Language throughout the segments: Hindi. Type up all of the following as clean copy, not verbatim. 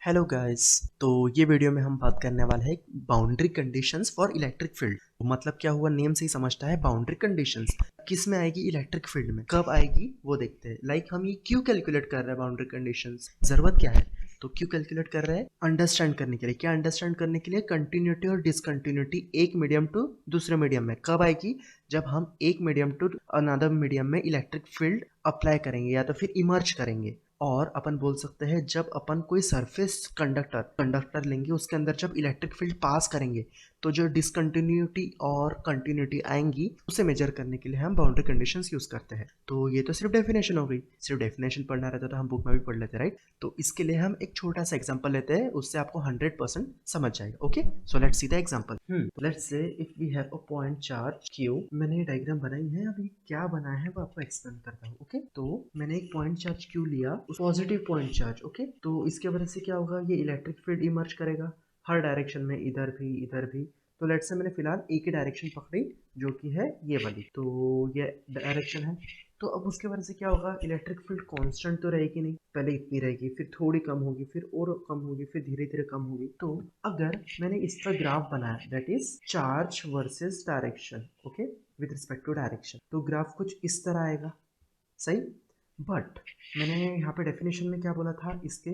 Hello guys. तो ये वीडियो में हम बात करने वाले हैं boundary conditions for electric field. मतलब क्या हुआ, नेम से ही समझता है बाउंड्री कंडीशंस किस में आएगी, इलेक्ट्रिक फील्ड में कब आएगी वो देखते हैं। लाइक हम ये क्यों कैलकुलेट कर रहे हैं बाउंड्री कंडीशंस, जरूरत क्या है, तो क्यों कैलकुलेट कर रहे हैं, अंडरस्टैंड करने के लिए। क्या अंडरस्टैंड करने के लिए, कंटिन्यूटी और डिसकंटिन्यूटी एक मीडियम टू दूसरे मीडियम में कब आएगी, जब हम एक मीडियम टू अनदर मीडियम में इलेक्ट्रिक फील्ड अप्लाई करेंगे या तो फिर इमर्ज करेंगे। और अपन बोल सकते हैं जब अपन कोई सरफेस कंडक्टर लेंगे, उसके अंदर जब इलेक्ट्रिक फील्ड पास करेंगे तो जो डिसकंटिन्यूटी और कंटिन्यूटी आएंगी उसे मेजर करने के लिए हम बाउंड्री कंडीशंस यूज करते हैं। तो ये तो सिर्फ डेफिनेशन हो गई, सिर्फ डेफिनेशन पढ़ना रहता तो हम बुक में भी पढ़ लेते, राइट। तो इसके लिए हम एक छोटा सा एग्जांपल लेते हैं, उससे आपको 100% समझ जाएगा। Okay, so let's see the example. Let's say if we have a point charge Q. मैंने ये डायग्राम बनाई है, अभी क्या बना है वो आपको एक्सप्लेन करता हूँ। ओके, तो मैंने एक पॉइंट चार्ज क्यू लिया, पॉजिटिव पॉइंट चार्ज। ओके, तो इसके वजह से क्या होगा, ये इलेक्ट्रिक फील्ड इमर्ज करेगा हर डायरेक्शन में, इधर भी इधर भी। तो लेट्स से मैंने फिलहाल एक ही डायरेक्शन पकड़ी जो कि है ये वाली, तो ये डायरेक्शन है। तो अब उसके वजह से क्या होगा, इलेक्ट्रिक फील्ड कांस्टेंट तो रहेगी नहीं, पहले इतनी रहेगी, फिर थोड़ी कम होगी, फिर और कम होगी, फिर धीरे धीरे कम होगी। तो अगर मैंने इसका ग्राफ बनाया, that is charge versus direction, okay, with respect to direction, तो ग्राफ कुछ इस तरह आएगा, सही। बट मैंने यहाँ पे डेफिनेशन में क्या बोला था, इसके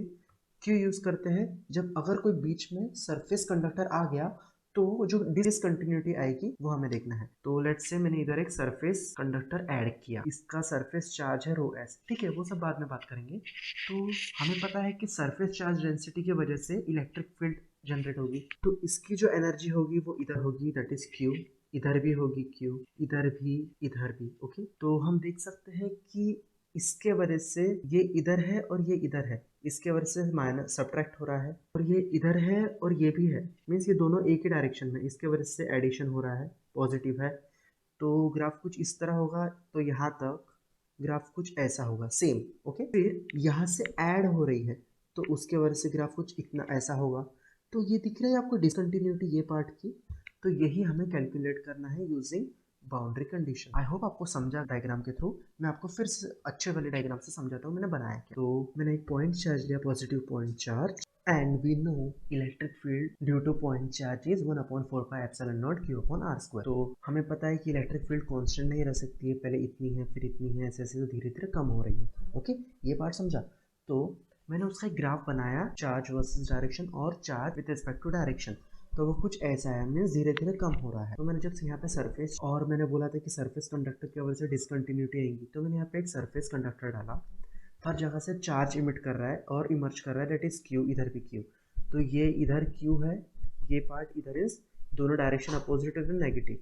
क्यों यूज करते हैं, जब अगर कोई बीच में सरफेस कंडक्टर आ गया तो जो डिसकंटिन्यूटी आएगी वो हमें देखना है। तो लेट्स से मैंने इधर एक सरफेस कंडक्टर ऐड किया, इसका सरफेस चार्ज है रो एस, ठीक है, वो सब बाद में बात करेंगे। तो हमें पता है कि सरफेस चार्ज डेंसिटी की वजह से इलेक्ट्रिक फील्ड जनरेट होगी, तो इसकी जो एनर्जी होगी वो इधर होगी, दैट इज क्यू। इधर भी होगी क्यू, इधर भी, इधर भी। ओके, तो हम देख सकते हैं कि इसके वजह से ये इधर है और ये इधर है, इसके वजह से माइनस सब्ट्रैक्ट हो रहा है, और ये इधर है और ये भी है, मीन्स ये दोनों एक ही डायरेक्शन में, इसके वजह से एडिशन हो रहा है, पॉजिटिव है। तो ग्राफ कुछ इस तरह होगा, तो यहाँ तक ग्राफ कुछ ऐसा होगा सेम। ओके, फिर यहाँ से ऐड हो रही है तो उसके वजह से ग्राफ कुछ इतना ऐसा होगा। तो ये दिख रहा है आपको डिसकंटिन्यूटी ये पार्ट की, तो यही हमें कैलकुलेट करना है using boundary condition. I hope आपको समझा डायग्राम के थ्रू। मैं आपको फिर से अच्छे वाले डायग्राम से समझाता हूँ मैंने बनाया क्या। तो मैंने एक पॉइंट चार्ज लिया, positive point charge, and we know electric field due to point charge is 1/4 pi epsilon naught q upon r square। तो हमें पता है कि इलेक्ट्रिक फील्ड कांस्टेंट नहीं रह सकती है, पहले इतनी है फिर इतनी है, ऐसे ऐसे तो धीरे धीरे कम हो रही है। ओके, ये पार्ट समझा। तो मैंने उसका एक ग्राफ बनाया, चार्ज वर्सेस डायरेक्शन और charge with respect to direction. तो वो कुछ ऐसा है, मीन्स धीरे धीरे कम हो रहा है। तो मैंने जब यहाँ पे सरफेस, और मैंने बोला था कि सरफेस कंडक्टर की वजह से डिसकंटिन्यूटी आएगी, तो मैंने यहाँ पे एक सरफेस कंडक्टर डाला, हर जगह से चार्ज इमिट कर रहा है और इमर्ज कर रहा है, दैट इज क्यू, इधर भी क्यू। तो ये इधर क्यू है, ये पार्ट इधर इज, दोनों डायरेक्शन अपोजिट है, नेगेटिव।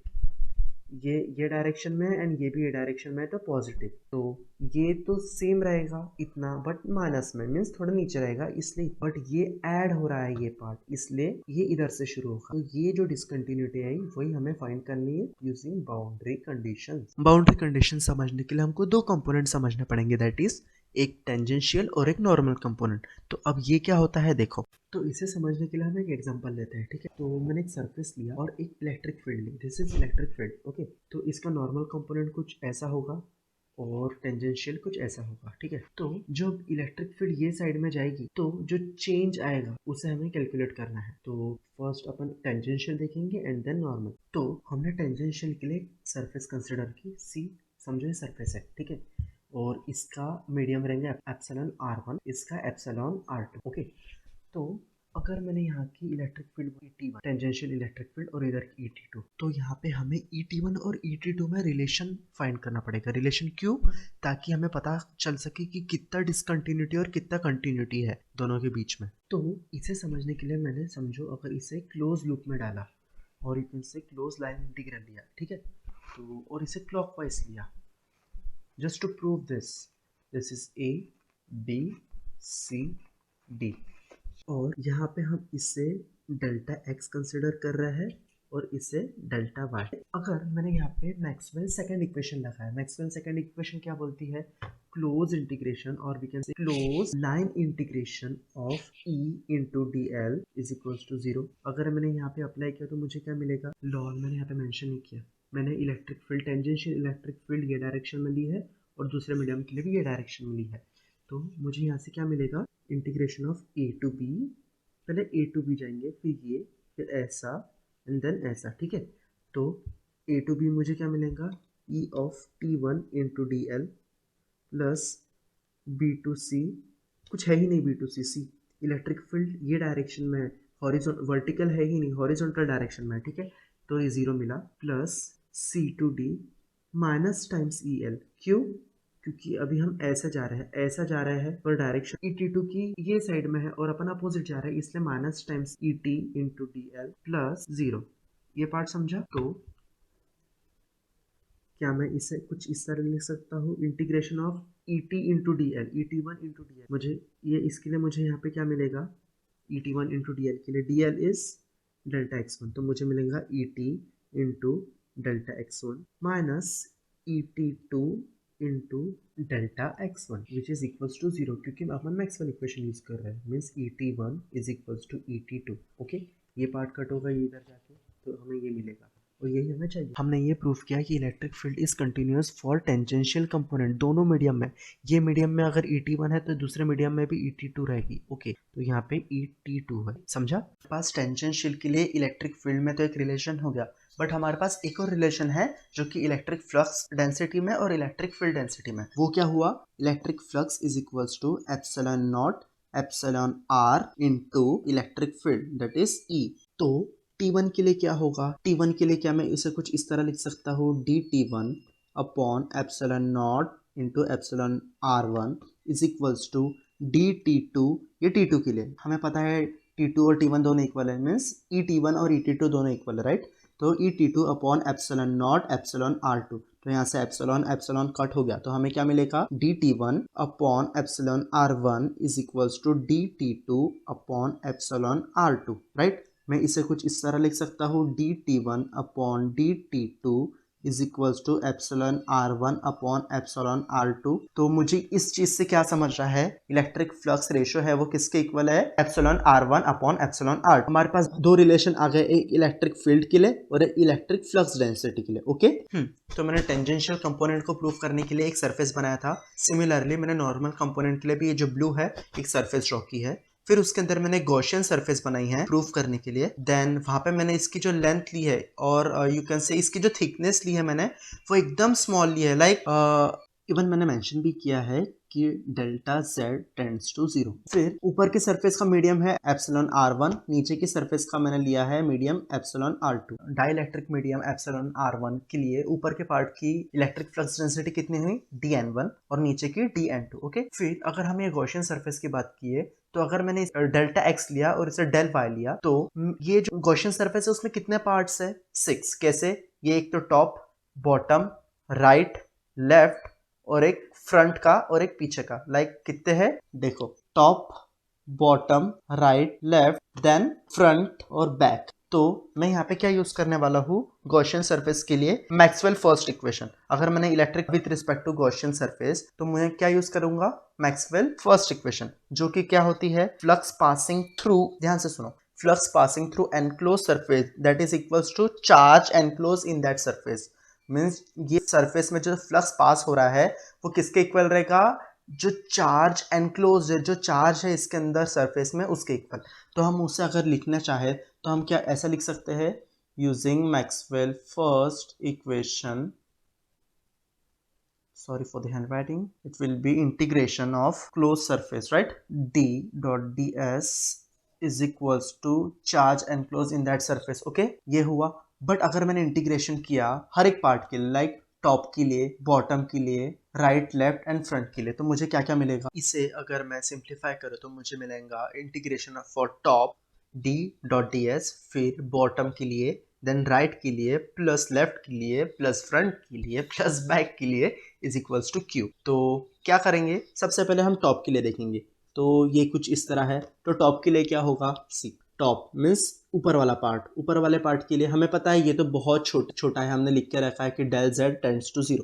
ये डायरेक्शन में एंड ये भी ये डायरेक्शन में है तो पॉजिटिव। तो ये तो सेम रहेगा इतना, बट माइनस में, मीन्स थोड़ा नीचे रहेगा इसलिए। बट ये ऐड हो रहा है ये पार्ट, इसलिए ये इधर से शुरू होगा। तो ये जो डिसकंटिन्यूटी आई वही हमें फाइंड करनी है using boundary condition. Boundary condition समझने के लिए हमको दो कंपोनेंट समझने पड़ेंगे, दैट इज एक टेंजेंशियल और एक नॉर्मल कंपोनेंट। तो अब ये क्या होता है देखो, तो इसे समझने के लिए हम एक एग्जांपल लेते हैं, ठीक है। तो मैंने एक सरफेस लिया और एक इलेक्ट्रिक फील्ड ली, this is electric field. Okay, तो इसका नॉर्मल कंपोनेंट कुछ ऐसा होगा और टेंजेंशियल कुछ ऐसा होगा, ठीक है। तो जब इलेक्ट्रिक फील्ड ये साइड में जाएगी तो जो चेंज आएगा उसे हमें कैलकुलेट करना है। तो फर्स्ट अपन टेंजेंशियल देखेंगे एंड देन नॉर्मल। तो हमने टेंजेंशियल के लिए सरफेस कंसिडर की, सी समझो ये सरफेस है, ठीक है, और इसका मीडियम रहेंगे एप्सिलॉन r1, इसका एप्सिलॉन r2। ओके, तो अगर मैंने यहाँ की electric field ET1 tangential electric field और इधर की ET2, तो यहाँ पे हमें ET1 और ET2 में रिलेशन फाइंड करना पड़ेगा। रिलेशन क्यों, ताकि हमें पता चल सके कि कितना डिसकंटिन्यूटी और कितना कंटिन्यूटी है दोनों के बीच में। तो इसे समझने के लिए मैंने, समझो अगर इसे क्लोज लूप में डाला और इनसे क्लोज लाइन इंटीग्रल लिया, ठीक है, तो और इसे क्लॉकवाइज लिया, just to prove this is A B C D, और यहाँ पे हम इसे डेल्टा x कंसिडर कर रहे हैं और इसे डेल्टा y। अगर मैंने यहाँ पे मैक्सवेल सेकंड इक्वेशन लगाया, मैक्सवेल सेकंड इक्वेशन क्या बोलती है, क्लोज इंटीग्रेशन, और we can say close line integration of E into D L is equals to 0। अगर मैंने यहाँ पे अप्लाई किया तो मुझे क्या मिलेगा, लॉ मैंने यहाँ पे मेंशन नहीं किया, मैंने electric field, tangential electric field ये डायरेक्शन में ली है और दूसरे मीडियम के लिए भी ये डायरेक्शन में ली है। तो मुझे यहाँ से क्या मिलेगा, integration of A to B पहले ए टू बी जाएंगे, फिर ये, फिर ऐसा एंड देन ऐसा, ठीक है। तो ए टू बी मुझे क्या मिलेगा, E of T one into D L plus B to C, कुछ है ही नहीं B to C, C electric field ये डायरेक्शन में है, हॉरिजॉन्टल वर्टिकल है ही नहीं, हॉरिजॉन्टल डायरेक्शन में है, ठीक है। तो ये जीरो मिला, plus C to D minus times E L, क्यों, क्योंकि अभी हम ऐसा जा रहे हैं, ऐसा जा रहे हैं और डायरेक्शन ई टी टू की ये साइड में है और अपन अपोजिट जा रहे हैं, इसलिए माइनस टाइम्स ई T into D L plus zero. ये पार्ट समझा। तो क्या मैं इसे कुछ इस तरह लिख सकता हूँ, integration of E T into D L, E T one into D L, मुझे ये इसके लिए मुझे यहाँ पे क्या मिलेगा, E T one into D L के लिए D L is delta X one, तो मुझे मिलेगा E T into delta X one minus E T two into delta X one which is equals to zero, क्योंकि अपन मैक्सवेल इक्वेशन यूज कर रहे हैं, means E T one is equals to E T two. Okay, ये पार्ट कट होगा ये इधर जाके, तो हमें ये मिलेगा और यही हमें चाहिए। हमने ये प्रूफ किया कि electric field is continuous for tangential component दोनों मीडियम में। ये मीडियम में अगर ET1 है तो दूसरे मीडियम में भी ET2 रहेगी। ओके, तो यहाँ पे ET2 है, समझा। पास टेंजेंशियल के लिए इलेक्ट्रिक फील्ड में तो एक रिलेशन हो गया, बट हमारे पास एक और रिलेशन है जो कि इलेक्ट्रिक फ्लक्स डेंसिटी में और इलेक्ट्रिक फील्ड डेंसिटी में। वो क्या हुआ, electric flux is equals to epsilon naught epsilon R into electric field that is E। तो T1 के लिए क्या होगा, T1 के लिए क्या मैं इसे कुछ इस तरह लिख सकता हूँ, DT1 upon epsilon naught into epsilon R1 is equals to DT2। ये T2 के लिए हमें पता है T2 और T1 दोनों इक्वल है, मीन्स ET1 और ET2 दोनों इक्वल है, राइट। तो ET2 upon epsilon naught epsilon R2, तो यहाँ से एप्सिलॉन एप्सिलॉन कट हो गया, तो हमें क्या मिलेगा, DT1 upon epsilon R1 is equals to DT2 upon epsilon R2, right. मैं इसे कुछ इस तरह लिख सकता हूँ, DT1 upon DT2 is equals to epsilon R1 upon epsilon R2। तो मुझे इस चीज से क्या समझ रहा है, इलेक्ट्रिक फ्लक्स रेशियो है वो किसके इक्वल है, epsilon R1 upon epsilon R2। हमारे पास दो रिलेशन आ गए, एक इलेक्ट्रिक फील्ड के लिए और एक इलेक्ट्रिक फ्लक्स डेंसिटी के लिए। ओके, तो मैंने टेंजेंशियल कंपोनेंट को प्रूव करने के लिए एक सरफेस बनाया था। सिमिलरली मैंने नॉर्मल कंपोनेंट के लिए भी ये जो ब्लू है एक सरफेस ड्रॉ की है, फिर उसके अंदर मैंने गॉसियन सरफेस बनाई है प्रूफ करने के लिए। देन वहां पे मैंने इसकी जो लेंथ ली है और यू कैन से इसकी जो थिकनेस ली है मैंने वो एकदम स्मॉल ली है, लाइक इवन मैंने मेंशन भी किया है कि डेल्टा z टेंड्स टू 0। फिर ऊपर की सरफेस का मीडियम है एप्सिलॉन R1, नीचे की सरफेस का मैंने लिया है medium epsilon R2। Dielectric medium epsilon R1 के लिए ऊपर के पार्ट की इलेक्ट्रिक फ्लक्स डेंसिटी कितनी हुई, dN1 और नीचे की dN2। ओके, फिर अगर हम ये गॉसियन सरफेस की बात किए तो अगर मैंने डेल्टा x लिया और इसे डेल y लिया, तो ये जो गॉसियन सरफेस है उसमें कितने पार्ट्स है, 6। कैसे, ये एक तो टॉप, बॉटम, राइट, लेफ्ट और एक फ्रंट का और एक पीछे का, लाइक कितने हैं देखो, top, bottom, right, left, then front और बैक। तो मैं यहाँ पे क्या यूज करने वाला हूँ, गॉसियन सरफेस के लिए मैक्सवेल फर्स्ट इक्वेशन। अगर मैंने electric with respect to Gaussian surface, तो मैं क्या यूज करूंगा, मैक्सवेल फर्स्ट इक्वेशन, जो कि क्या होती है, फ्लक्स पासिंग थ्रू, ध्यान से सुनो, flux passing through enclose surface that is equals to charge enclose in that surface. Means ये सरफेस में जो फ्लक्स पास हो रहा है वो किसके इक्वल रहेगा, जो चार्ज एनक्लोज है, जो चार्ज है इसके अंदर सरफेस में, उसके इक्वल। तो हम उसे अगर लिखना चाहे तो हम क्या ऐसा लिख सकते हैं, using Maxwell first equation, sorry for the handwriting, it will be integration of closed surface, right, d dot ds is equals to charge enclosed in that surface। okay, ये हुआ। बट अगर मैंने इंटीग्रेशन किया हर एक पार्ट के लिए, लाइक टॉप के लिए, बॉटम के लिए, राइट, लेफ्ट एंड फ्रंट के लिए, तो मुझे क्या क्या मिलेगा, इसे अगर मैं सिंप्लीफाई करूँ तो मुझे मिलेगा integration for top d dot ds, फिर बॉटम के लिए, देन राइट के लिए, प्लस लेफ्ट के लिए, प्लस फ्रंट के लिए, प्लस बैक के लिए इज इक्वल्स टू q। तो क्या करेंगे, सबसे पहले हम टॉप के लिए देखेंगे। तो ये कुछ इस तरह है, तो टॉप के लिए क्या होगा, c, टॉप मीन्स ऊपर वाला पार्ट। ऊपर वाले पार्ट के लिए हमें पता है ये तो बहुत छोटा है, हमने लिख के रखा है कि डेल z टेंड्स टू 0।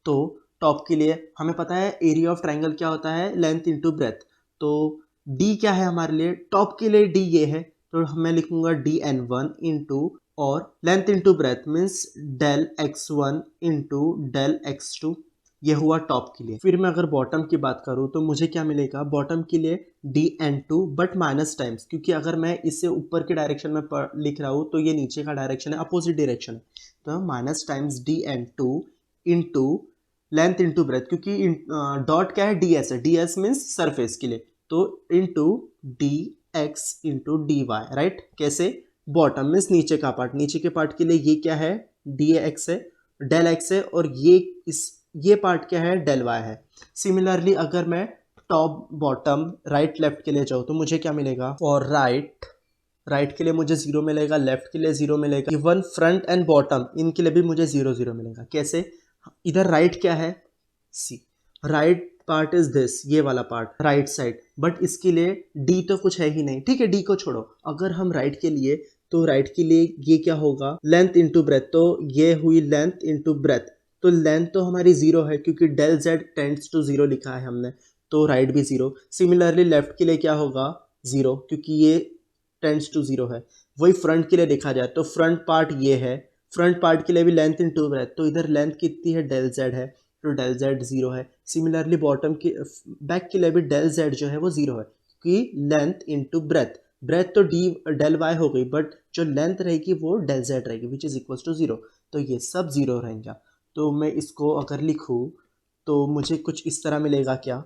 तो टॉप के लिए हमें पता है एरिया ऑफ ट्राइंगल क्या होता है, लेंथ इंटू ब्रेथ। तो d क्या है हमारे लिए, टॉप के लिए d ये है, तो मैं लिखूंगा dN1 इंटू और length into breadth means del x1 into del x2 ये हुआ टॉप के लिए। फिर मैं अगर बॉटम की बात करूँ तो मुझे क्या मिलेगा, बॉटम के लिए dn2 बट माइनस टाइम्स, क्योंकि अगर मैं इसे ऊपर के डायरेक्शन में लिख रहा हूँ तो ये नीचे का डायरेक्शन है, अपोजिट डायरेक्शन है, तो minus times dn2 into length into breath, क्योंकि डॉट क्या है, ds है, ds मीन्स सरफेस के लिए, तो into dx into dy, right. कैसे, बॉटम मीन्स नीचे का पार्ट, नीचे के पार्ट के लिए ये क्या है, dx है, डेल x है, और ये पार्ट क्या है, डेल y है। सिमिलरली अगर मैं टॉप बॉटम राइट लेफ्ट के लिए जाऊँ तो मुझे क्या मिलेगा, और राइट के लिए मुझे 0 मिलेगा, लेफ्ट के लिए 0 मिलेगा, इवन फ्रंट एंड बॉटम इनके लिए भी मुझे 0 0 मिलेगा। कैसे, इधर राइट क्या है, सी, राइट पार्ट इज दिस, ये वाला पार्ट राइट साइड, बट इसके लिए डी तो कुछ है ही नहीं, ठीक है, डी को छोड़ो। अगर हम राइट के लिए, तो राइट के लिए ये क्या होगा, लेंथ इंटू ब्रेथ, तो ये हुई लेंथ इंटू ब्रेथ, तो लेंथ तो हमारी 0 है क्योंकि डेल जेड टेंड्स टू 0 लिखा है हमने, तो राइट भी 0। सिमिलरली लेफ्ट के लिए क्या होगा, 0, क्योंकि ये टेंड्स टू 0 है। वही फ्रंट के लिए देखा जाए तो फ्रंट पार्ट ये है, फ्रंट पार्ट के लिए भी लेंथ इंटू ब्रेथ, तो इधर लेंथ कितनी है, डेल जेड है, तो डेल जेड 0 है। सिमिलरली बॉटम के बैक के लिए भी डेल जेड जो है वो 0 है, क्योंकि लेंथ इंटू ब्रेथ, ब्रेथ तो डी डेल वाई हो गई, बट जो लेंथ रहेगी वो डेल जेड रहेगी, विच इज इक्वल टू 0, तो ये सब 0 रहेंगे। तो मैं इसको अगर लिखूँ तो मुझे कुछ इस तरह मिलेगा क्या,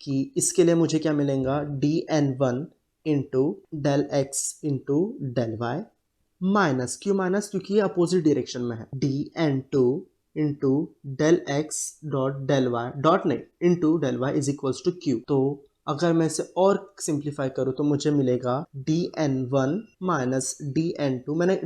कि इसके लिए मुझे क्या मिलेगा, dn1 into del x into del y minus, क्यों माइनस, क्योंकि ये अपोजिट डायरेक्शन में है, dn2 into del x dot del y, dot नहीं, into del y is equals to q. तो अगर मैं इसे और सिंप्लीफाई करूँ तो मुझे मिलेगा dn1 माइनस dn2, मैंने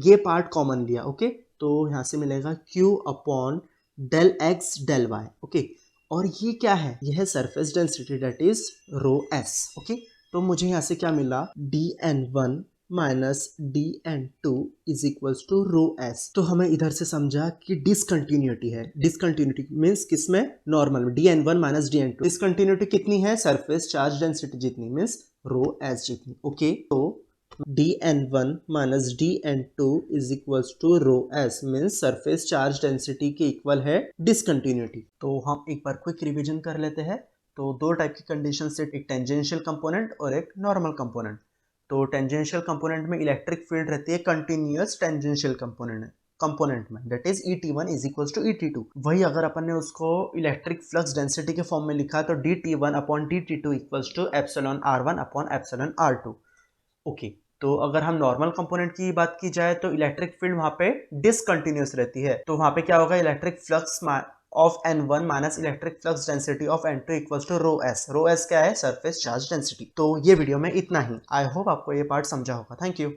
ये पार्ट कॉमन लिया, ओके, तो यहाँ से मिलेगा q upon del X del Y, okay. और ये क्या है, यह है surface density, that is rho S, okay. तो मुझे यहाँ से क्या मिला, dn1 minus dn2 is equals to rho S. तो हमें इधर से समझा कि डिसकंटिन्यूटी है, डिसकंटिन्यूटी मीन्स किसमें, नॉर्मल में, dn1 माइनस dn2, डिसकंटिन्यूटी कितनी है, सरफेस चार्ज डेंसिटी जितनी, मीन्स रो एस जितनी, ओके। तो dn1 minus dn2 is equals to rho S, means surface charge density के इक्वल है डिसकंटिन्यूटी। तो हम एक बार क्विक रिवीजन कर लेते हैं। तो दो टाइप की कंडीशन से, एक टेंजेंशियल कंपोनेंट और एक नॉर्मल कंपोनेंट। तो टेंजेंशियल कंपोनेंट में इलेक्ट्रिक फील्ड रहती है कंटिन्यूअस टेंजेंशियल कंपोनेंट में, that is Et1 is equals to Et2। वही अगर अपन ने उसको इलेक्ट्रिक फ्लक्स डेंसिटी के फॉर्म में लिखा तो dt1 upon dt2 equals to epsilon r1 upon epsilon r2, okay. तो अगर हम नॉर्मल कंपोनेंट की बात की जाए तो इलेक्ट्रिक फील्ड वहां पे डिसकंटिन्यूअस रहती है, तो वहां पे क्या होगा, electric flux of n1 minus electric flux density of n2 equals to rho S. Rho S क्या है, सरफेस चार्ज डेंसिटी। तो ये वीडियो में इतना ही, आई होप आपको ये पार्ट समझा होगा। Thank you.